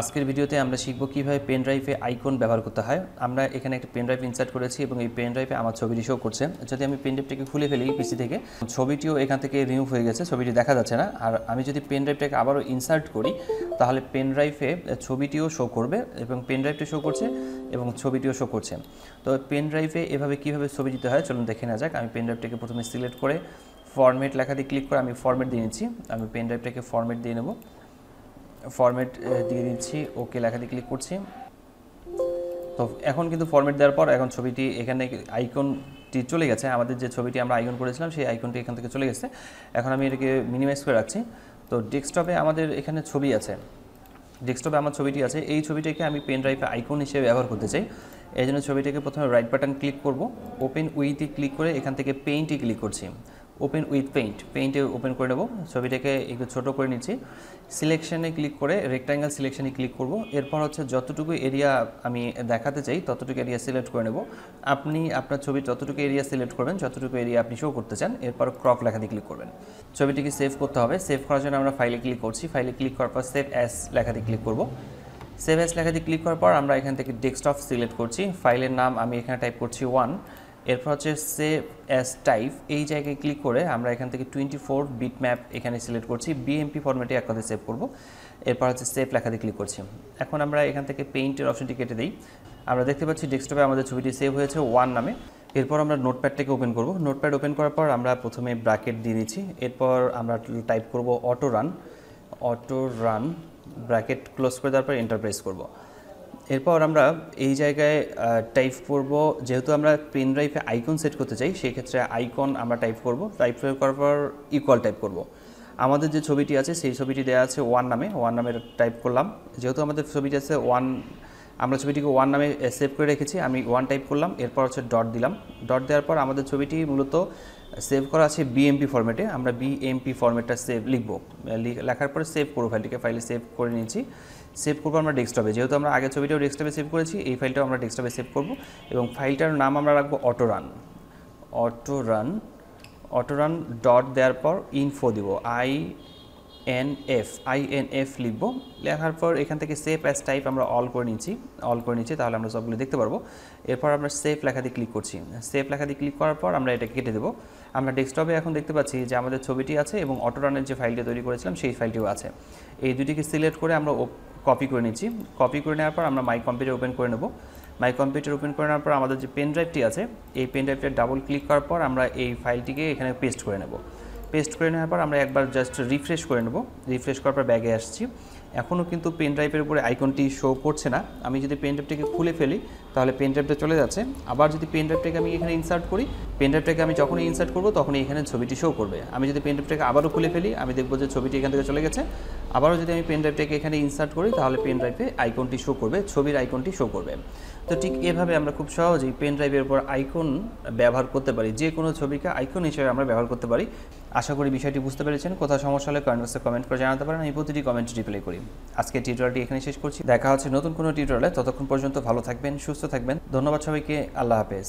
আজকের ভিডিওতে আমরা শিখব কিভাবে পেন ড্রাইভে আইকন ব্যবহার করতে হয়। আমরা এখানে একটা পেন ড্রাইভ ইনসার্ট করেছি এবং এই পেন ড্রাইভে আমার ছবিটি শো করছে। যদি আমি পেন ড্রাইভটাকে খুলে ফেলি পিসি থেকে, ছবিটিও এখান থেকে রিমুভ হয়ে গেছে, ছবিটি দেখা যাচ্ছে না। আর আমি যদি পেন ড্রাইভটাকে আবারও ইনসার্ট করি তাহলে পেন ড্রাইভে ছবিটিও শো করবে এবং পেন ড্রাইভটি শো করছে এবং ছবিটিও শো করছে। তো পেন ড্রাইভে এভাবে কীভাবে ছবি দিতে হয় চলুন দেখে নেওয়া যাক। আমি পেন ড্রাইভটাকে প্রথমে সিলেক্ট করে ফরম্যাট লেখা দিয়ে ক্লিক করে আমি ফরম্যাট দিয়ে নিচ্ছি। আমি পেন ড্রাইভটাকে ফরম্যাট দিয়ে নেব, ফরম্যাট দিয়ে দিচ্ছি, ওকে লেখা দিয়ে ক্লিক করছি। তো এখন কিন্তু ফরম্যাট দেওয়ার পর এখন ছবিটি এখানে আইকনটি চলে গেছে, আমাদের যে ছবিটি আমরা আইকন করেছিলাম সেই আইকনটি এখান থেকে চলে গেছে। এখন আমি এটাকে মিনিমাইজ করে রাখছি। তো ডেস্কটপে আমাদের এখানে ছবি আছে, ডেস্কটপে আমার ছবিটি আছে, এই ছবিটাকে আমি পেন ড্রাইভে আইকন হিসেবে ব্যবহার করতে চাই। এই জন্য ছবিটাকে প্রথমে রাইট বাটন ক্লিক করব, ওপেন উইথে ক্লিক করে এখান থেকে পেইন্টে ক্লিক করছি, ওপেন উইথ পেইন্টে ওপেন করে নেব। ছবিটাকে একটু ছোটো করে নিচ্ছি, সিলেকশানে ক্লিক করে রেক্ট্যাঙ্গেল সিলেকশানে ক্লিক করব। এরপর হচ্ছে যতটুকু এরিয়া আমি দেখাতে চাই ততটুকু এরিয়া সিলেক্ট করে নেব। আপনি আপনার ছবি যতটুকু এরিয়া সিলেক্ট করবেন, যতটুকু এরিয়া আপনি শো করতে চান, এরপর ক্রপ লেখা দিয়ে ক্লিক করবেন। ছবিটিকে সেভ করতে হবে, সেভ করার জন্য আমরা ফাইলে ক্লিক করছি, ফাইলে ক্লিক করার পর সেভ অ্যাজ লেখা দিয়ে ক্লিক করব। সেভ অ্যাজ লেখা দিয়ে ক্লিক করার পর আমরা এখান থেকে ডেস্কটপ সিলেক্ট করছি, ফাইলের নাম আমি এখানে টাইপ করছি 1। এরপর হচ্ছে সেভ অ্যাজ টাইপ, এই জায়গায় ক্লিক করে আমরা এখান থেকে 24 বিট ম্যাপ এখানে সিলেক্ট করছি, বিএমপি ফরম্যাটে এক কথায় সেভ করব। এরপর হচ্ছে সেভ লেখা দিয়ে ক্লিক করছি। এখন আমরা এখান থেকে পেইন্টের অপশনটি কেটে দিই। আমরা দেখতে পাচ্ছি ডেস্কটপে আমাদের ছবিটি সেভ হয়েছে 1 নামে। এরপর আমরা নোটপ্যাডটাকে ওপেন করব। নোটপ্যাড ওপেন করার পর আমরা প্রথমে ব্র্যাকেট দিয়ে নিচ্ছি, এরপর আমরা টাইপ করব অটো রান, ব্র্যাকেট ক্লোজ করে দেওয়ার পর এন্টার প্রেস করব। এরপর আমরা এই জায়গায় টাইপ করব, যেহেতু আমরা পেন ড্রাইভে আইকন সেট করতে চাই সেই ক্ষেত্রে আইকন আমরা টাইপ করব। টাইপ করার পর ইকুয়াল টাইপ করব। আমাদের যে ছবিটি আছে সেই ছবিটি দেওয়া আছে 1 নামে টাইপ করলাম। যেহেতু আমাদের ছবিটি আছে 1, আমরা ছবিটিকে 1 নামে সেভ করে রেখেছি, আমি 1 টাইপ করলাম। এরপর হচ্ছে ডট দিলাম, ডট দেওয়ার পর আমাদের ছবিটি মূলত সেভ করা আছে বিএমপি ফরম্যাটে, আমরা বিএমপি ফরম্যাটটা লিখব। লেখার পরে সেভ করব, ফাইলটিকে ফাইলে সেভ করে নিয়েছি। সেভ করবো আমরা ডেস্কটপে, যেহেতু আমরা আগে ছবিটাও ডেস্কটপে সেভ করেছি, এই ফাইলটাও আমরা ডেস্কটপে সেভ করব এবং ফাইলটার নাম আমরা রাখবো অটো রান ডট দেওয়ার পর ইনফো দিব, আইএনএফ লিখব। লেখার পর এখান থেকে সেভ অ্যাজ টাইপ আমরা অল করে নিচ্ছি, তাহলে আমরা সবগুলো দেখতে পারবো। এরপর আমরা সেভ লেখা দিয়ে ক্লিক করছি, সেভ লেখা দিয়ে ক্লিক করার পর আমরা এটা কেটে দেবো। আমরা ডেস্কটপে এখন দেখতে পাচ্ছি যে আমাদের ছবিটি আছে এবং অটো রানের যে ফাইলটি তৈরি করেছিলাম সেই ফাইলটিও আছে। এই দুটিকে সিলেক্ট করে আমরা কপি করে নিচ্ছি। কপি করে নেওয়ার পর আমরা মাই কম্পিউটার ওপেন করে নেব। মাই কম্পিউটার ওপেন করে নেওয়ার পর আমাদের যে পেন ড্রাইভটি আছে এই পেন ড্রাইভটা ডাবল ক্লিক করার পর আমরা এই ফাইলটিকে এখানে পেস্ট করে নেব। পেস্ট করে নেওয়ার পর আমরা একবার জাস্ট রিফ্রেশ করে নেব। রিফ্রেশ করার পর ব্যাগে আসছি। এখনও কিন্তু পেন ড্রাইভের উপরে আইকনটি শো করছে না। আমি যদি পেন ড্রাইভটাকে খুলে ফেলি তাহলে পেন ড্রাইভটা চলে যাচ্ছে। আবার যদি পেন ড্রাইভটাকে আমি এখানে ইনসার্ট করি, পেন ড্রাইভটাকে আমি যখনই ইনসার্ট করব তখনই এখানে ছবিটি শো করবে। আমি যদি পেন ড্রাইভটাকে আবারও খুলে ফেলি আমি দেখব যে ছবিটি এখান থেকে চলে গেছে। আবারও যদি আমি পেন ড্রাইভটাকে এখানে ইনসার্ট করি তাহলে পেন ড্রাইভে আইকনটি শো করবে, ছবির আইকনটি শো করবে। তো ঠিক এভাবে আমরা খুব সহজেই পেন ড্রাইভের উপর আইকন ব্যবহার করতে পারি, যে কোনো ছবিকে আইকন হিসেবে আমরা ব্যবহার করতে পারি। আশা করি বিষয়টি বুঝতে পেরেছেন। কোথাও সমস্যা হলে কমেন্ট বক্সে কমেন্ট করে জানাতে পারেন, আমি প্রতিটি কমেন্ট রিপ্লাই করি। আজকে টিউটোরিয়ালটি এখানে শেষ করছি, দেখা হচ্ছে নতুন কোনো টিউটোরিয়ালে। ততক্ষণ পর্যন্ত ভালো থাকবেন, সুস্থ থাকবেন। ধন্যবাদ সবাইকে, আল্লাহ হাফেজ।